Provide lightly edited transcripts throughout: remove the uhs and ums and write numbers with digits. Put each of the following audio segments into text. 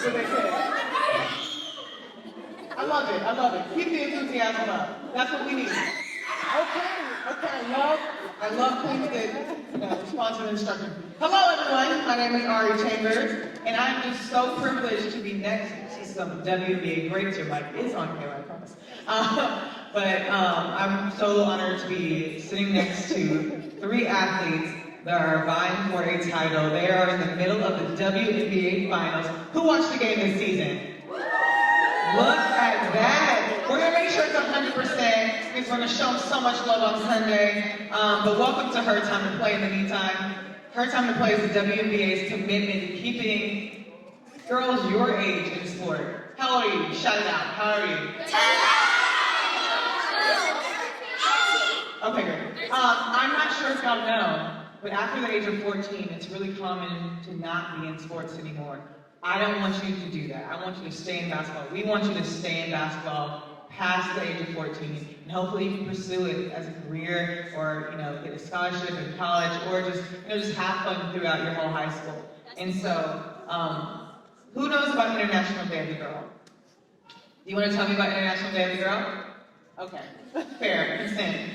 with their kids. I love it. I love it. Keep the enthusiasm up. That's what we need. Okay. I love things that responsive instruction. Hello, everyone. My name is Ari Chambers, and I'm just so privileged to be next to some WNBA greats. Your mic is on camera, I promise. But I'm so honored to be sitting next to three athletes that are vying for a title. They are in the middle of the WNBA finals. Who watched the game this season? Look at that. We're going to make sure it's 100% because we're going to show them so much love on Sunday. But welcome to Her Time to Play in the meantime. Her Time to Play is the WNBA's commitment to keeping girls your age in sport. How old are you? Shout it out. How are you? Okay, great. I'm not sure if y'all know, but after the age of 14, it's really common to not be in sports anymore. I don't want you to do that. I want you to stay in basketball. We want you to stay in basketball past the age of 14, and hopefully you can pursue it as a career, or get a scholarship in college, or just have fun throughout your whole high school. And so, who knows about International Day of the Girl? Do you want to tell me about International Day of the Girl? Okay, fair, consent.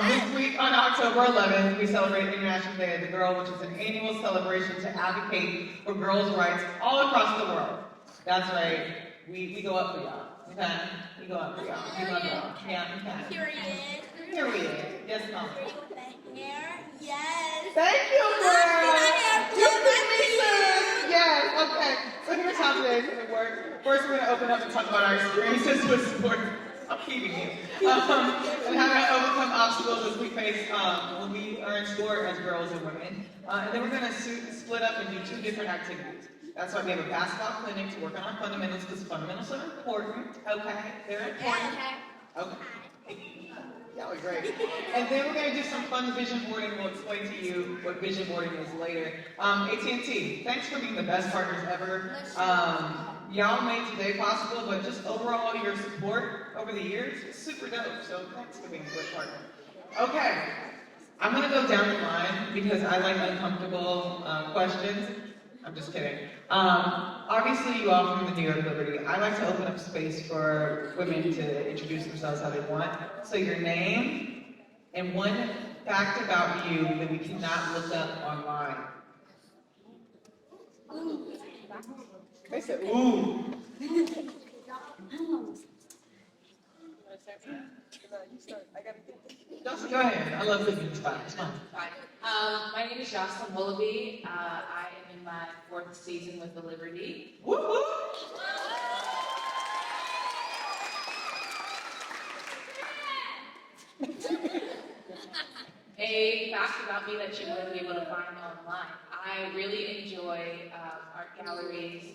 This week on October 11th, we celebrate International Day of the Girl, which is an annual celebration to advocate for girls' rights all across the world. That's right, we go up for y'all, okay? We go up for y'all. We love y'all. Yeah, okay. Period. Yes, Mom. Yes. Thank you, girl. You can be sis. Yes, okay. So here's how today's going to work. First, we're going to open up and talk about our experiences with sports. I'm keeping you. And how to overcome obstacles as we face when we are in sport as girls and women. And then we're going to split up and do two different activities. That's why we have a basketball clinic to work on our fundamentals, because fundamentals are important. Okay, they're important. Okay. That was great. And then we're going to do some fun vision boarding. We'll explain to you what vision boarding is later. AT&T, thanks for being the best partners ever. Y'all made today possible, but just overall your support over the years is super dope. So thanks for being a great partner. Okay, I'm going to go down the line because I like uncomfortable questions. I'm just kidding. Obviously, you all from the New York Liberty. I like to open up space for women to introduce themselves how they want. So your name and one fact about you that we cannot look up online. They said, ooh. Jocelyn, go ahead. I love living in spot. It's fun. My name is Jocelyn Willoughby. I am in my 4th season with the Liberty. Woo-hoo! A fact about me that you wouldn't be able to find online. I really enjoy art galleries,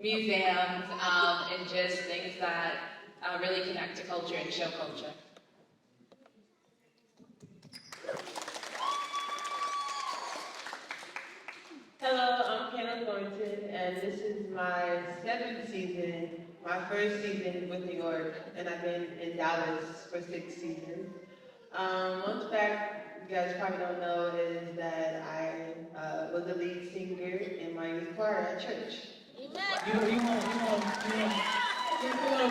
museums, and just things that really connect to culture and show culture. Hello, I'm Kayla Thornton, and this is my 7th season, my 1st season with New York, and I've been in Dallas for 6 seasons. One fact you guys probably don't know is that I was the lead singer in my youth choir at church. You want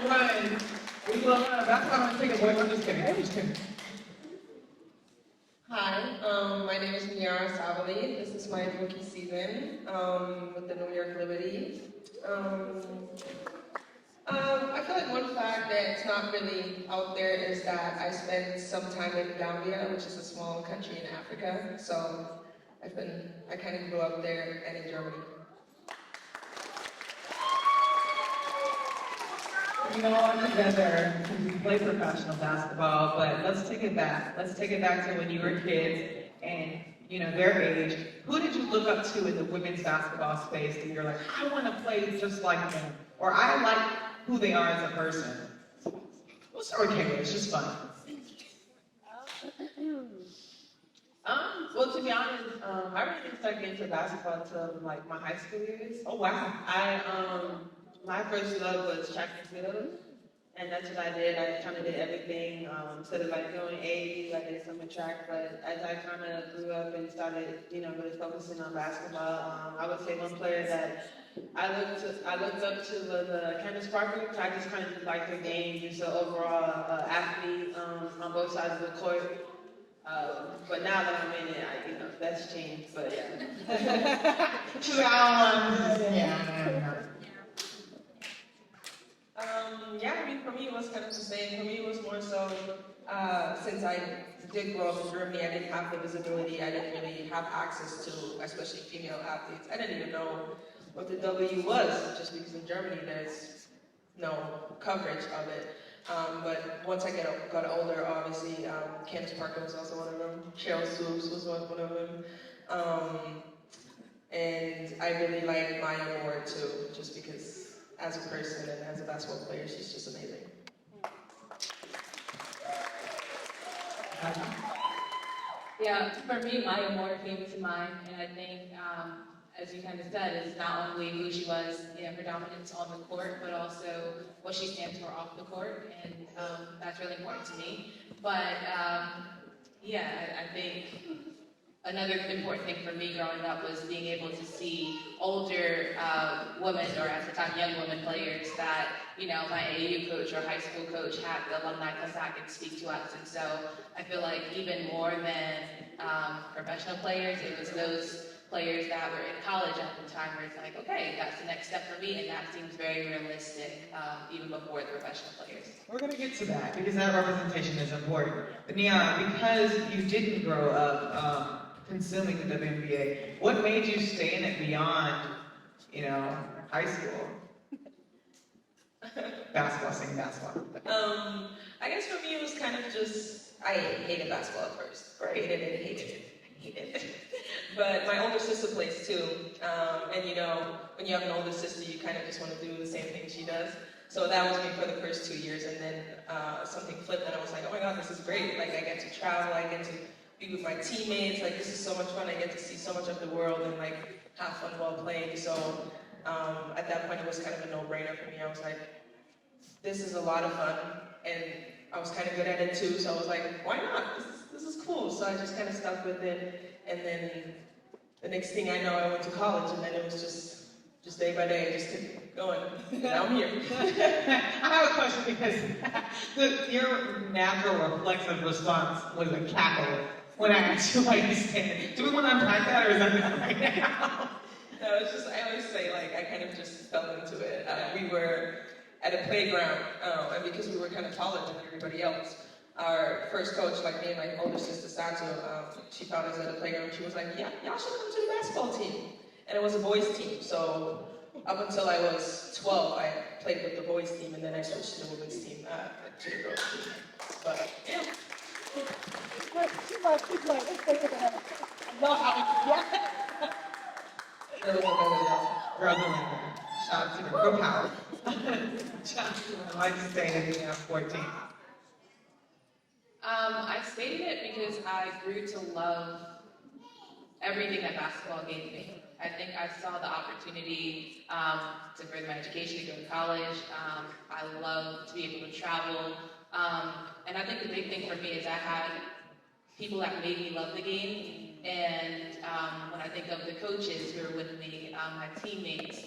to run. We love run. That's why I'm taking away. I'm just kidding. Hi, my name is Miara Savali. This is my rookie season with the New York Liberty. I feel like one fact that's not really out there is that I spent some time in Gambia, which is a small country in Africa. So I kind of grew up there and in Germany. All together, we play professional basketball, but let's take it back. Let's take it back to when you were kids and, their age. Who did you look up to in the women's basketball space that you're like, I want to play just like them, or I like who they are as a person? We'll start with Kayla. It's just fun. Well, to be honest, I really didn't start getting into basketball until my high school years. Oh, wow. My first love was track and field, And that's what I did. I kind of did everything. Instead of like doing AAU, I did summer track. But as I kind of grew up and started, really focusing on basketball, I would say one player that I looked up to was Candace Parker. I just kind of liked her game, just an overall athlete on both sides of the court. But now that I'm in it, that's changed. But yeah. For me, it was kind of the same. For me, it was more so, since I did grow up in Germany, I didn't have the visibility, I didn't really have access to, especially female athletes. I didn't even know what the W was, just because in Germany there's no coverage of it. But once I got older, obviously, Candace Parker was also one of them. Cheryl Swoops was one of them. And I really like Maya Moore too, just because as a person and as a basketball player, she's just amazing. Yeah, for me, Maya Moore came to mind, and I think, as you kind of said, is not only who she was, her dominance on the court, but also what she stands for off the court, and that's really important to me. But I think another important thing for me growing up was being able to see older women, or at the time young women players that, my AAU coach or high school coach had the alumni come back and speak to us. And so I feel like even more than professional players, it was those players that were in college at the time where it's like, okay, that's the next step for me, and that seems very realistic, even before the professional players. We're going to get to that, because that representation is important. But Nia, because you didn't grow up consuming the WNBA, what made you stay in it beyond, high school? Saying basketball. I guess for me it was kind of just, I hated basketball at first. Hated it. But my older sister plays too. And when you have an older sister, you kind of just want to do the same thing she does. So that was me for the first 2 years, and then something flipped, and I was like, oh my god, this is great. Like, I get to travel, I get to be with my teammates, like, this is so much fun. I get to see so much of the world and like have fun while playing. So at that point, it was kind of a no-brainer for me. I was like, this is a lot of fun, and I was kind of good at it too, so I was like, why not? This is cool. So I just kind of stuck with it, and then the next thing I know, I went to college, and then it was just day by day, just kept going. Now I'm here. I have a question, because your natural reflexive response was a cackle when I asked you why you stand. Do we want to unpack that, or is that not right now? No, it's just, I always say, like, I kind of just fell into it. We were at a playground, and because we were kind of taller than everybody else, our first coach, like me and my older sister Sato, she found us at a playground. She was like, yeah, y'all should come to the basketball team. And it was a boys team, so up until I was 12, I played with the boys team, and then I switched to the women's team, to the girls team. But, yeah. Shout out to the girl power. I like to say that you have 14. I stated it because I grew to love everything that basketball gave me. I think I saw the opportunity to further my education, to go to college. I love to be able to travel. And I think the big thing for me is I had people that made me love the game. And when I think of the coaches who are with me, my teammates,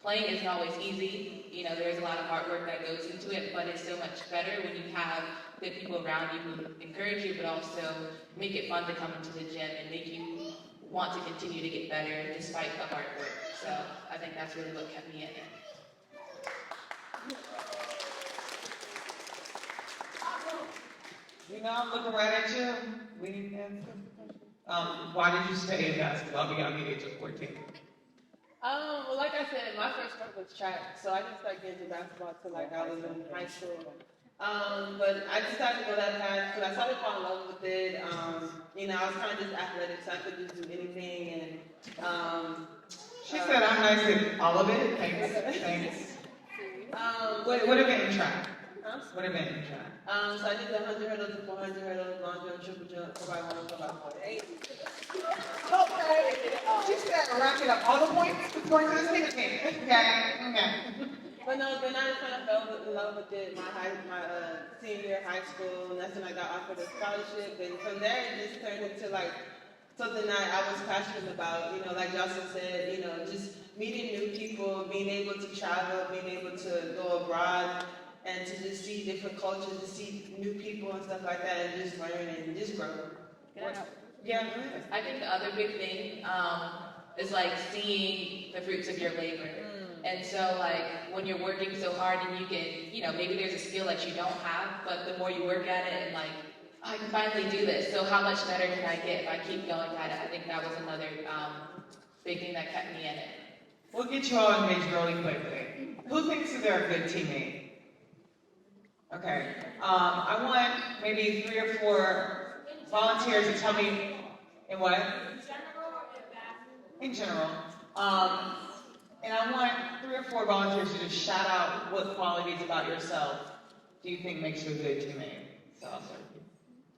playing isn't always easy. There's a lot of hard work that goes into it, but it's so much better when you have good people around you who encourage you, but also make it fun to come into the gym and make you want to continue to get better despite the hard work. So I think that's really what kept me in it. I'm looking right at you. We didn't answer. Why did you stay in basketball beyond the age of 14? Well, like I said, my first sport was track, so I didn't start getting into basketball until like I was in high school. But I decided to go that path because I started falling in love with it. I was kind of just athletic, so I could just do anything. And she said, "I'm nice at all of it." Thanks. What event in track? Huh? What event in track? So I did the 100 hurdles, the 400 hurdles, long jump, triple jump, 4x1, 4x4. Okay. She said, "Wrap it up. All the points to this thing." Okay. But no, then I kind of fell in love with it my senior year of high school, and that's when I got offered a scholarship. And from there, it just turned into like something that I was passionate about. You know, like Jocelyn said, you know, just meeting new people, being able to travel, being able to go abroad, and to just see different cultures, to see new people and stuff like that, and just learn and just grow. Yeah. I think the other big thing is like seeing the fruits of your labor. And so like when you're working so hard and you can, you know, maybe there's a skill that you don't have, but the more you work at it and like, oh, I can finally do this. So how much better can I get if I keep going at it? I think that was another big thing that kept me in it. We'll get you all engaged really quickly. Who thinks that they're a good teammate? Okay. I want maybe 3 or 4 volunteers to tell me in what? In general. And I want 3 or 4 volunteers to just shout out what qualities about yourself do you think makes you a good teammate. So I'll start with you.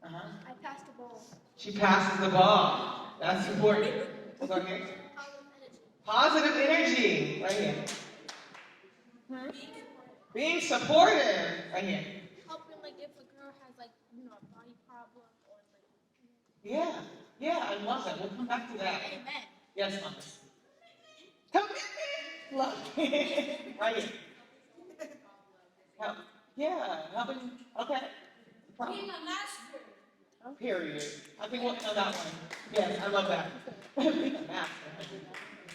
I passed the ball. She passes the ball. That's important. Go ahead. Positive energy. Right here. Being supportive. Right here. Helping, like, if a girl has, like, you know, a body problem or, like, Yeah, I love that. We'll come back to that. amen. Yes, Mama. Come get me. Love it. Right here. Help. Yeah, helping. Okay. Being a master. Period. I think we'll know that one. Yes, I love that. Being a master.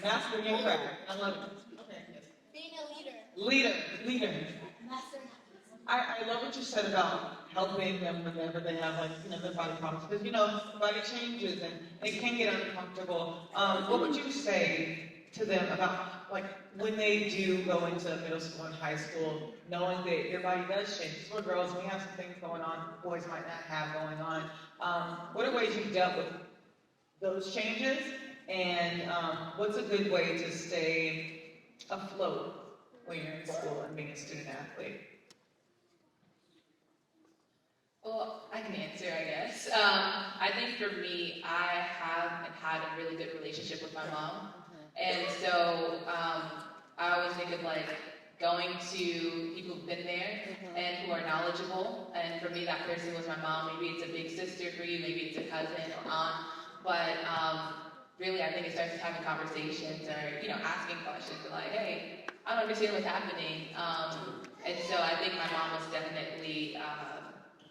Master your craft. I love it. Okay, yes. Being a leader. Leader. Master. I love what you said about helping them whenever they have, like, you know, their body problems. Because, you know, body changes and they can get uncomfortable. What would you say to them about, like, when they do go into middle school and high school, knowing that your body does change? Because we're girls, we have some things going on boys might not have going on. What are ways you've dealt with those changes? And what's a good way to stay afloat when you're in school and being a student athlete? Well, I can answer, I guess. I think for me, I have and had a really good relationship with my mom. And so I always think of like going to people who've been there and who are knowledgeable. And for me, that person was my mom. Maybe it's a big sister for you, maybe it's a cousin or aunt. But really, I think it starts with having conversations or, you know, asking questions like, hey, I don't understand what's happening. And so I think my mom was definitely,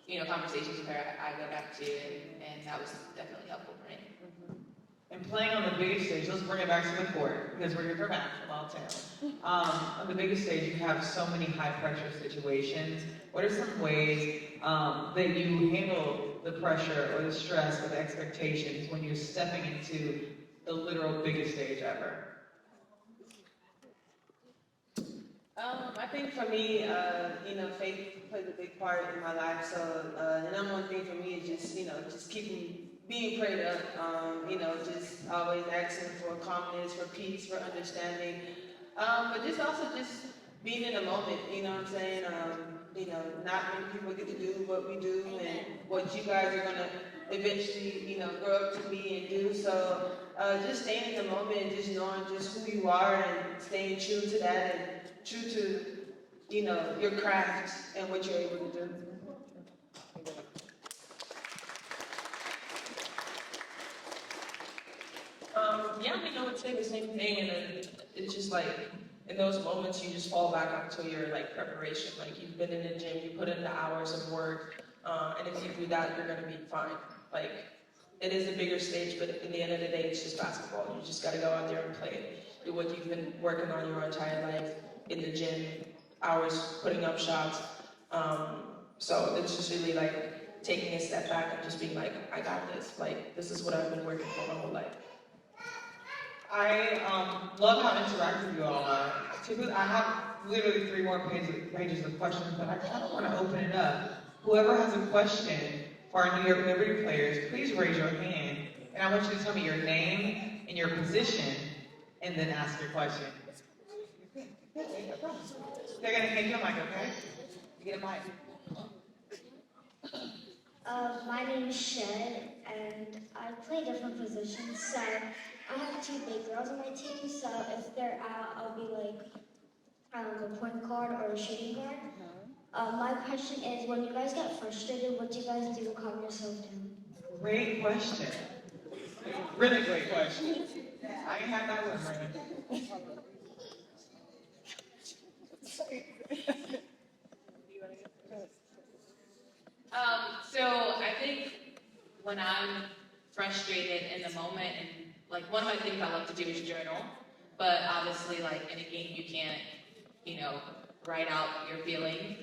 you know, conversations with her I go back to, and that was definitely helpful for me. And playing on the biggest stage, let's bring it back to the court, because we're here for basketball too. On the biggest stage, you have so many high-pressure situations. What are some ways that you handle the pressure or the stress or the expectations when you're stepping into the literal biggest stage ever? I think for me, you know, faith plays a big part in my life. So the number one thing for me is just, you know, just being prayed up. You know, just always asking for calmness, for peace, for understanding. But just also just being in the moment. You know what I'm saying? You know, not many people get to do what we do and what you guys are gonna eventually, you know, grow up to be and do. So just staying in the moment and just knowing just who you are and staying true to that and true to, you know, your craft and what you're able to do. Yeah, I mean, I would say the same thing, and then it's just like, in those moments, you just fall back onto your, like, preparation. Like, you've been in the gym, you put in the hours of work, and if you do that, you're gonna be fine. Like, it is a bigger stage, but at the end of the day, it's just basketball. You just gotta go out there and play it. Do what you've been working on your entire life, in the gym, hours putting up shots. So it's just really like taking a step back and just being like, I got this. Like, this is what I've been working for my whole life. I love how interactive you all are. Typically, I have literally 3 more pages of questions, but I kind of want to open it up. Whoever has a question for our New York Liberty players, please raise your hand. And I want you to tell me your name and your position, and then ask your question. They're going to hand you a mic, okay? You get a mic. My name is Shed, and I play different positions. So I have 2 big girls on my team, so if they're out, I'll be like the point guard or shooting guard. My question is, when you guys get frustrated, what do you guys do to calm yourself down? Great question. Really great question. I ain't have that one, Brandon. So I think when I'm frustrated in the moment, and like one of my things I love to do is journal, but obviously like in a game you can't, write out your feelings.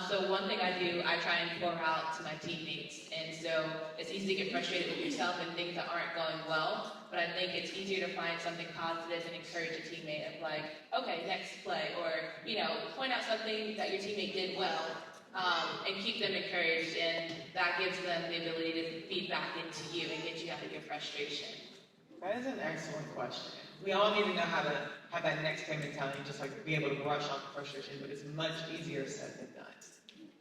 So one thing I do, I try and pour out to my teammates, and so it's easy to get frustrated with yourself and things that aren't going well, but I think it's easier to find something positive and encourage a teammate of like, okay, next play, or, point out something that your teammate did well, and keep them encouraged, and that gives them the ability to feed back into you and get you out of your frustration. That is an excellent question. We all need to know how to have that next play mentality, just like be able to brush off the frustration, but it's much easier said than done.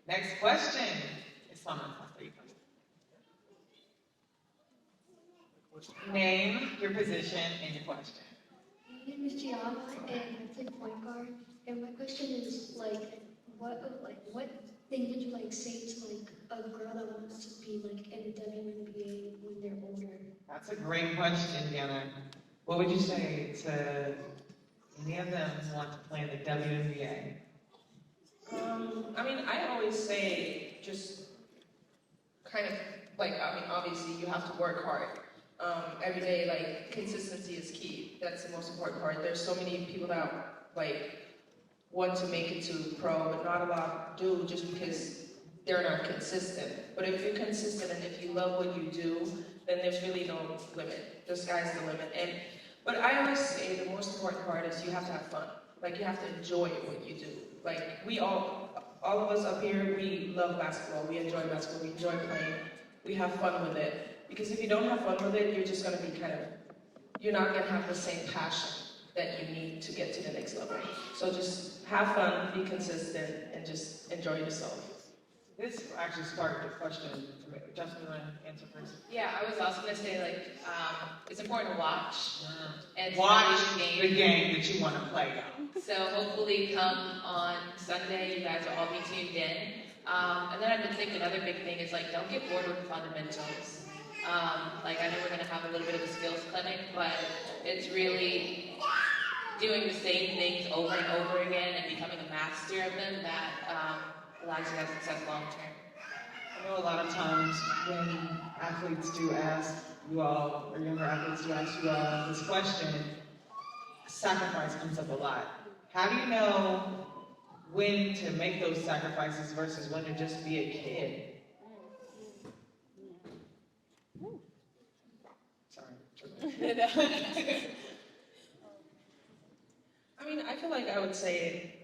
Next question. It's someone after you come. Name your position and your question. My name is Gianna, and I play point guard. And my question is, what thing would you say to a girl that wants to be in the WNBA when they're older? That's a great question, Diana. What would you say to any of them who want to play in the WNBA? I always say just obviously you have to work hard. Every day, consistency is key. That's the most important part. There's so many people that, want to make it to pro, but not a lot do just because they're not consistent. But if you're consistent and if you love what you do, then there's really no limit. The sky's the limit. But I always say the most important part is you have to have fun. You have to enjoy what you do. We all of us up here, we love basketball. We enjoy basketball. We enjoy playing. We have fun with it. Because if you don't have fun with it, you're just going to be you're not going to have the same passion that you need to get to the next level. So just have fun, be consistent, and just enjoy yourself. This actually sparked a question for me. Justin, you want to answer first? Yeah, I was also going to say, it's important to watch. And watch the game that you want to play on. So hopefully come on Sunday, you guys will all be tuned in. And then I've been thinking another big thing is, don't get bored with fundamentals. I know we're going to have a little bit of a skills clinic, but it's really doing the same things over and over again and becoming a master of them that allows you to have success long term. I know a lot of times when athletes do ask you all, or younger athletes do ask you all this question, sacrifice comes up a lot. How do you know when to make those sacrifices versus when to just be a kid? I feel like I would say,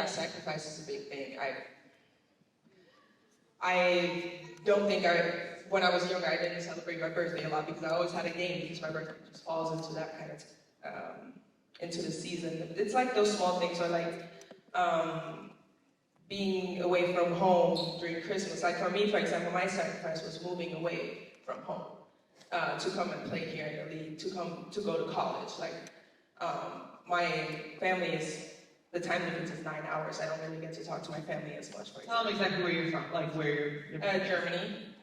sacrifice is a big thing. I don't think when I was younger, I didn't celebrate my birthday a lot because I always had a game because my birthday just falls into that kind of, into the season. It's those small things are being away from home during Christmas. For me, for example, my sacrifice was moving away from home. To come and play here in the league, to go to college. My family the time difference is 9 hours. I don't really get to talk to my family as much. Tell them exactly where you're from, where you're from. Germany.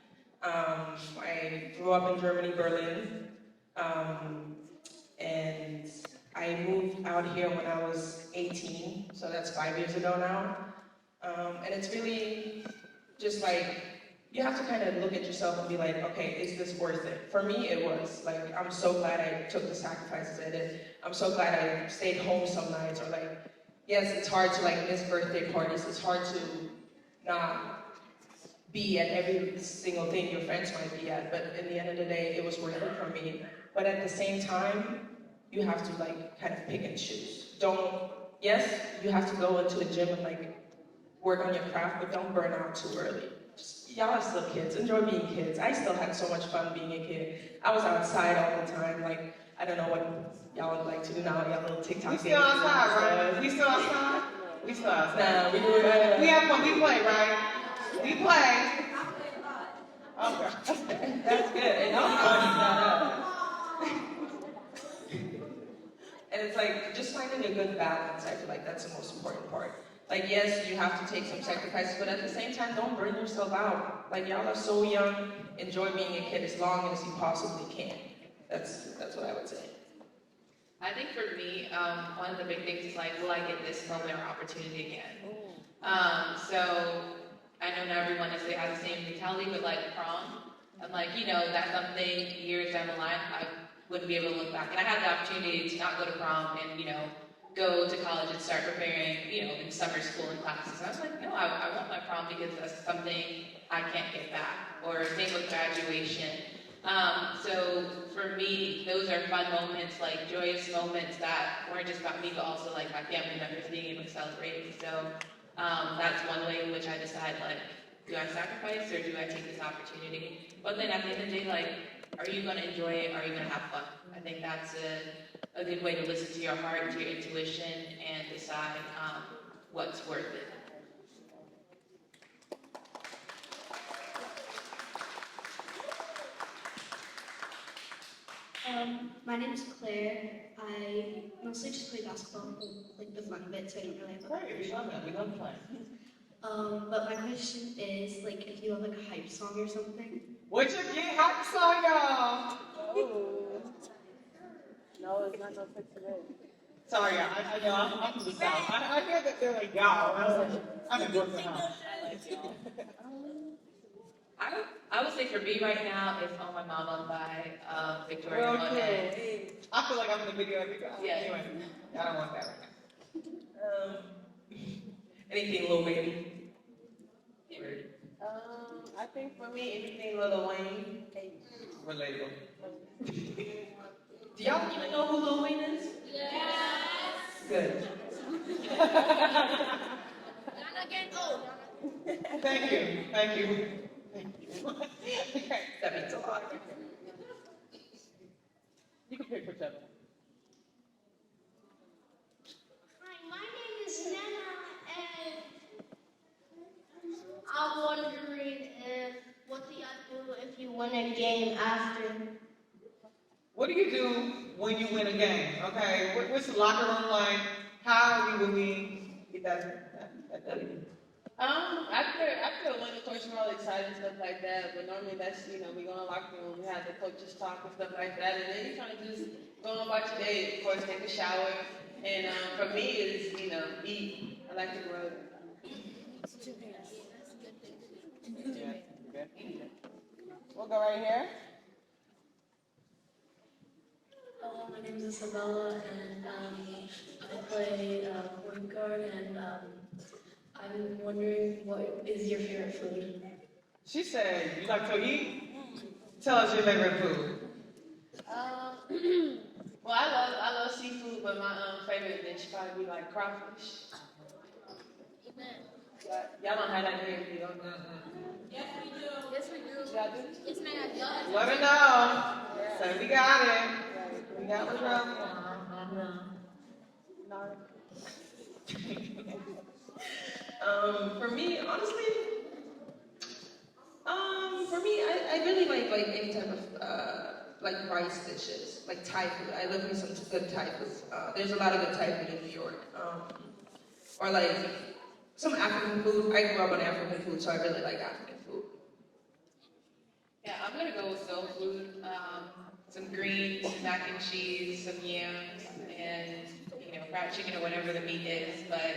I grew up in Germany, Berlin. And I moved out here when I was 18, so that's 5 years ago now. And it's really just you have to look at yourself and be okay, is this worth it? For me, it was. I'm so glad I took the sacrifices I did. I'm so glad I stayed home some nights. Or yes, it's hard to miss birthday parties. It's hard to not be at every single thing your friends might be at. But in the end of the day, it was worth it for me. But at the same time, you have to pick and choose. Yes, you have to go into a gym and work on your craft, but don't burn out too early. Y'all are still kids. Enjoy being kids. I still had so much fun being a kid. I was outside all the time. I don't know what y'all would like to do now. Y'all little TikTok. We still outside, right? We still outside? We still outside. Nah, we do it. We have fun. We play, right? We play. Okay. That's good. And y'all not up. And it's just find finding a good balance. I feel like that's the most important part. Like, yes, you have to take some sacrifices, but at the same time, don't burn yourself out. Like, y'all are so young. Enjoy being a kid as long as you possibly can. That's what I would say. I think for me, one of the big things is like, will I get this moment or opportunity again? So I know not everyone necessarily has the same mentality, but like prom, I'm like, that's something years down the line I wouldn't be able to look back. And I had the opportunity to not go to prom and go to college and start preparing, in summer school and classes. And I was like, no, I want my prom because that's something I can't get back. Or same with graduation. So for me, those are fun moments, like joyous moments that weren't just about me, but also like my family members being able to celebrate. So that's one way in which I decide, like, do I sacrifice or do I take this opportunity? But then at the end of the day, like, are you going to enjoy it? Are you going to have fun? I think that's a good way to listen to your heart, to your intuition, and decide what's worth it. My name's Claire. I mostly just play basketball for like the fun of it, so I don't really have a Great, we love that. We love playing. But my question is, like, if you have like a hype song or something. What you get? Hype song, y'all. No, it's not no sexy red. Sorry, I know I'm from the South. I hear that they're like y'all. I'm in Brooklyn, huh? I would say for me right now, it's On My Mama by Victoria Monet. Okay. I feel like I'm in the video every time. Yeah. Anyway, I don't want that right now. Anything Lil Baby. I think for me, anything Lil Wayne. Relatable. Do y'all even know who Lil Wayne is? Yes. Good. Yana getting old. Thank you. Thank you. Thank you. Okay. That means a lot. You can pick whichever. Hi, my name is Nana, and I'm wondering what do y'all do if you win a game after? What do you do when you win a game? Okay, what's the locker room like? How will we get that W? After a win, of course, we're all excited and stuff like that. But normally that's, we go in the locker room, we have the coaches talk and stuff like that. And then you kind of just go on about your day. Of course, take a shower. And for me, it's, eat. I like to grow. Yeah. We'll go right here. Hello, my name is Isabella, and I play point guard, and I'm wondering what is your favorite food? She said, you like to eat? Tell us your favorite food. Well, I love seafood, but my favorite dish probably be like crawfish. Y'all don't have that here, you don't. Yes, we do. Yes, we do. Y'all do? Yes, ma'am. Let her know. So we got it. We got what's wrong. For me, honestly, I really like any type of like rice dishes, like Thai food. I love me some good Thai food. There's a lot of good Thai food in New York. Or like some African food. I grew up on African food, so I really like African food. Yeah, I'm gonna go with soul food. Some greens, mac and cheese, some yams, and fried chicken or whatever the meat is. But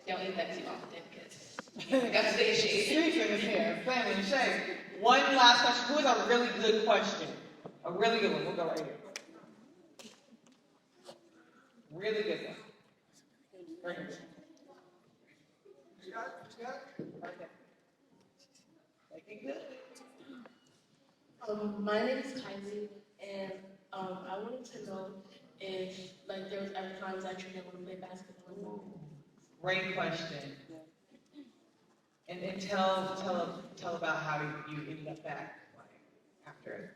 don't eat that too often because I got to stay in shape. Streets in his hair. Family in shape. One last question. Who is a really good question? A really good one. We'll go right here. Really good one. Right here. Okay. Making good. My name is Kylie, and I wanted to know if there was ever times that you didn't want to play basketball. Great question. And tell about how you ended up back after.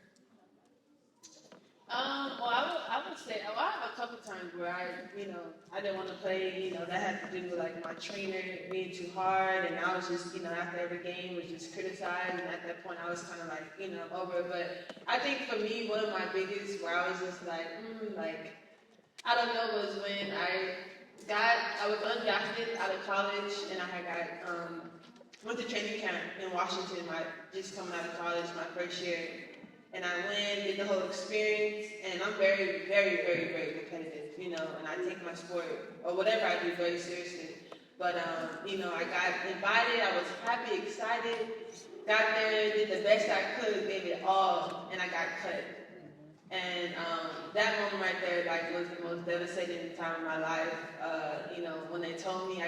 Well, I would say, I have a couple times where I didn't want to play, that had to do with like my trainer being too hard, and I was just, after every game was just criticized, and at that point I was kind of like, over it. But I think for me, one of my biggest, where I was just like, I don't know, was when I was undrafted out of college, and went to training camp in Washington, just coming out of college, my first year. And I went, did the whole experience, and I'm very, very, very, very competitive, and I take my sport, or whatever I do, very seriously. But, I got invited, I was happy, excited, got there, did the best I could, gave it all, and I got cut. And that moment right there, was the most devastating time of my life. When they told me,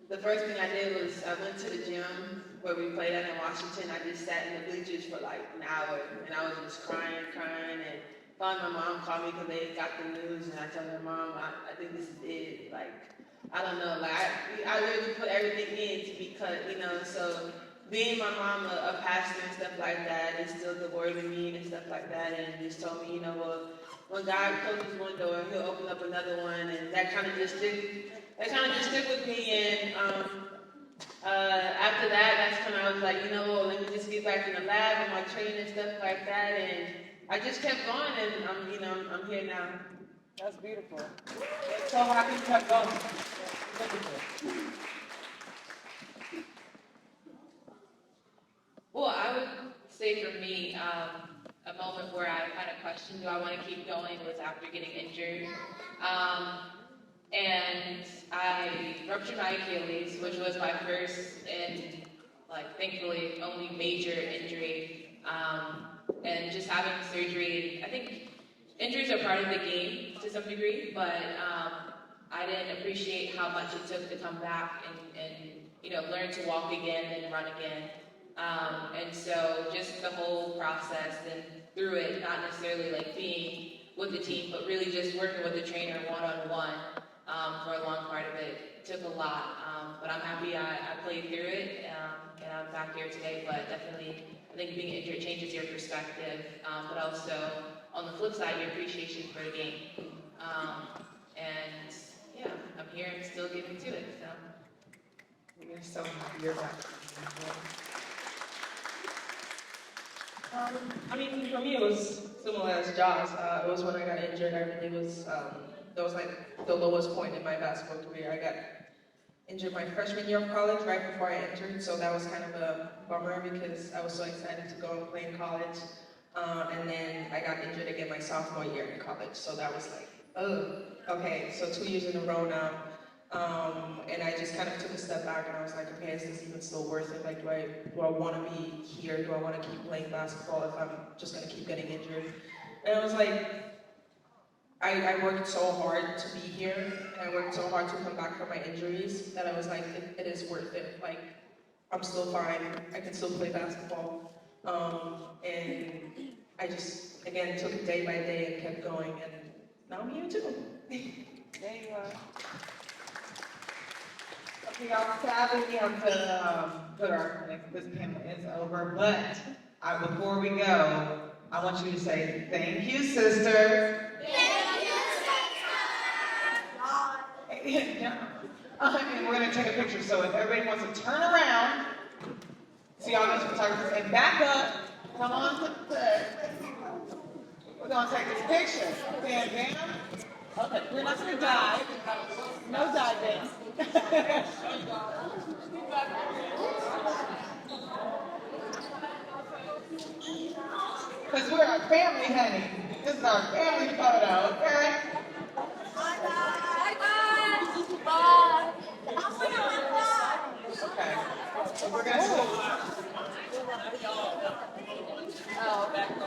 the first thing I did was I went to the gym where we played at in Washington. I just sat in the bleachers for like an hour, and I was just crying, and finally my mom called me because they got the news, and I told her, Mom, I think this is it. I don't know, I literally put everything in to be cut, so being my mom a pastor and stuff like that, instilled the word in me and stuff like that, and just told me, well, when God closes one door, He'll open up another one, and that kind of just stick with me. And after that, that's when I was like, let me just get back in the lab and my training and stuff like that, and I just kept going, and I'm here now. That's beautiful. So happy you kept going. Well, I would say for me, a moment where I kind of questioned, do I want to keep going, was after getting injured. And I ruptured my Achilles, which was my first and, thankfully, only major injury. And just having surgery, I think injuries are part of the game to some degree, but I didn't appreciate how much it took to come back and learn to walk again and run again. And so just the whole process and through it, not necessarily being with the team, but really just working with the trainer one-on-one for a long part of it. Took a lot, but I'm happy I played through it, and I'm back here today. But definitely, I think being injured changes your perspective, but also on the flip side, your appreciation for the game. And yeah, I'm here and still getting to it. So We're so happy you're back. For me, it was similar as Josh. It was when I got injured. I really was, that was the lowest point in my basketball career. I got injured my freshman year of college, right before I entered, so that was kind of a bummer because I was so excited to go and play in college. And then I got injured again my sophomore year in college, so that was okay, so 2 years in a row now. And I just kind of took a step back and I was like, okay, is this even still worth it? Do I want to be here? Do I want to keep playing basketball if I'm just going to keep getting injured? And I was like, I worked so hard to be here, and I worked so hard to come back from my injuries that I was like, it is worth it. I'm still fine. I can still play basketball. And I just, again, took it day by day and kept going, and now I'm here too. There you are. Okay, y'all, sadly we have to put this panel is over, but before we go, I want you to say, thank you, sister. Thank you, Yeah. And we're going to take a picture, so if everybody wants to turn around, see all these photographers, and back up, come on to the set. We're going to take this picture. Bam, bam. Okay, we're not going to dive. No diving. Because we're a family, honey. This is our family photo, okay? Okay. So we're going to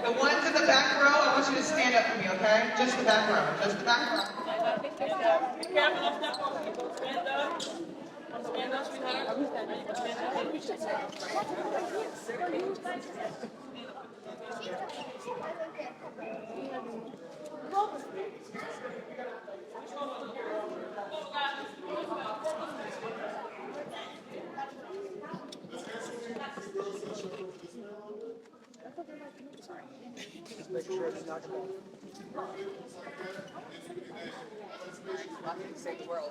the ones in the back row, I want you to stand up for me, okay? Just the back row. Just the back row. Stand up, Just make sure it's not going to save the world.